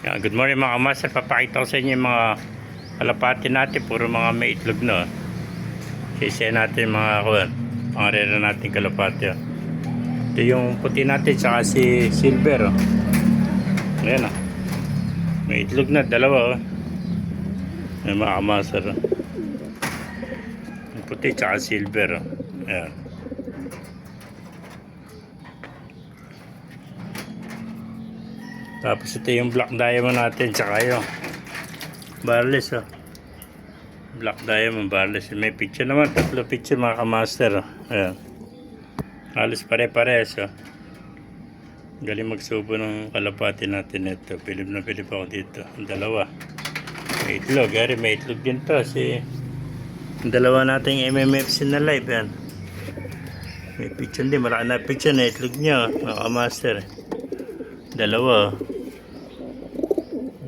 Yeah, good morning mga kamaster. Papakita ko sa inyo yung mga kalapati natin. Puro mga may itlog na. Sisya natin mga rera natin kalapati. Ito yung puti natin tsaka si silver. Ayan o. May itlog na dalawa. Ayan mga kamaster. Yung puti tsaka silver. Ayan. Tapos ito yung black diamond natin tsaka yung barless black diamond barless. May picture naman, tatlo picture mga kamaster. Ayan. Halos pare-pares galing magsubo ng kalapati natin ito. Pilip na pilip ako dito. Ang dalawa may itlog. May itlog din to si ang dalawa nating MMFC na live. Yan. May picture din, malaki na picture na itlog niya mga kamaster. Dalawa.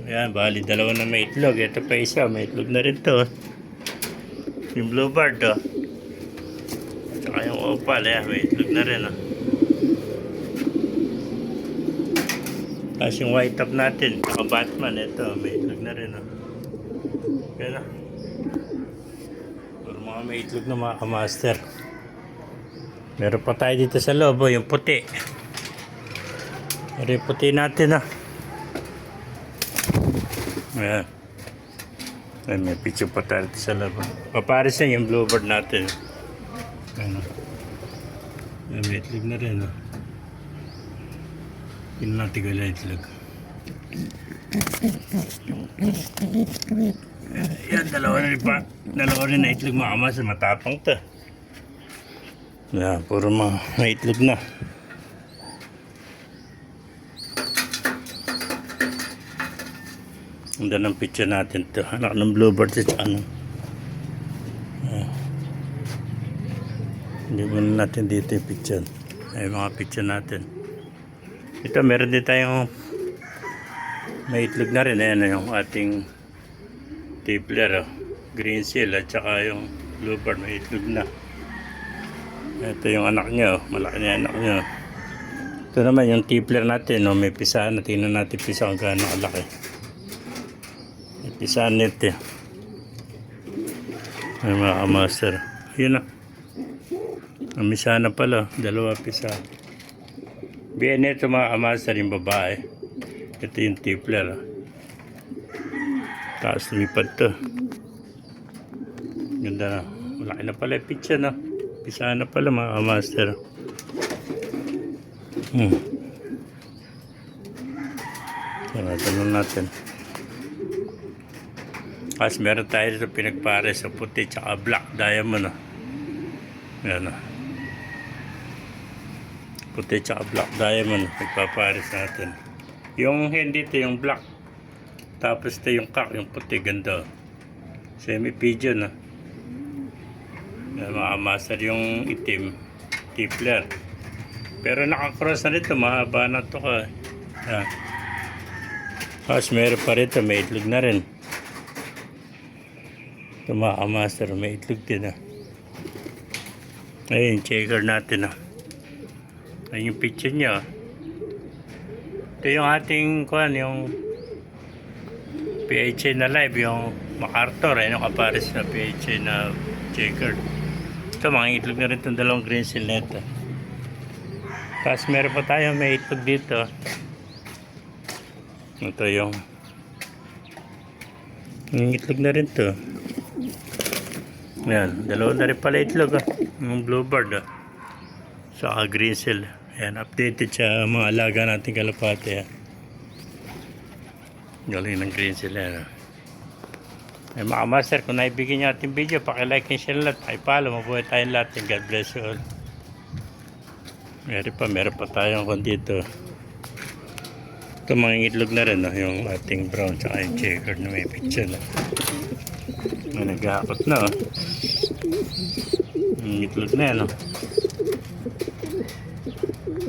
Ayan, bali dalawa na may itlog. Ito pa isa, may itlog na rin to. Yung bluebird tsaka yung opal, may itlog na rin Tapos yung white top natin, tsaka Batman, ito, may itlog na rin Ayan puro mga may itlog na mga kamaster. Meron pa tayo dito sa loob, yung puti. Meron yung puti natin Ayan. Ayan, may picture pa tayo sa loob. Paparis na yung bluebird natin. Ayan. Ayan, may itlog na rin. Yun natin ko lang itlog. Ayan, dalawa na rin pa. Dalawa rin na itlog mga kamas. Matapang to. Ayan, puro mga may itlog na. Ang ganda ng picture natin to. Anak ng bluebird sa ano. Hindi mo natin dito yung picture. Ay mga picture natin. Ito meron din tayong may itlog na rin. Ayan yung ating tippler. Green seal at saka yung bluebird may itlog na. Ito yung anak niya. Malaki na yung anak niya. Ito naman yung tippler natin. May pisahan. Tingnan natin pisahan kung gaano kalaki. Pisaan nito ay mga kamaster. Yun ang misa na pala. Dalawa pisa. Biyan nito mga kamaster yung babae. Ito yung tippler. Taas lumipad to. Ganda na. Malaki na pala yung picture Pisa na pala mga kamaster. Tanong natin. Tapos meron tayo dito pinagpare sa puti tsaka black diamond Ayan puti tsaka black diamond nagpapares natin. Yung hindi ito yung black. Tapos ito yung cock, yung puti ganda. Semi pigeon Ayan, mga master yung itim tippler. Pero nakakross na rito, mahaba na ito Ayan. Tapos meron pa rito, may itlog na rin. Ito mga kamaster, may itlog din Ayun, checker natin Ayun yung picture niya Ito yung ating yung PHA na live, yung MacArthur. Ayun yung kapares na PHA na checker. Ito mga itlog na rin itong dalawang green seal na ito. Tapos meron pa tayo may itlog dito. Ito yung itlog na rin to. Ayan, dalawa na rin pala itlog yung bluebird saka green seal. Ayan, updated sa mga alaga natin kalapati galing ng green seal Ay mga master, kung naibigyan nyo ating video, pakilike and share lahat, pakipalo, mabuhay tayong lahat. God bless you all. Meron pa tayong dito. Ito mga itlog na rin yung ating brown saka yung checker na may picture may naghahakot na yung itlog na yan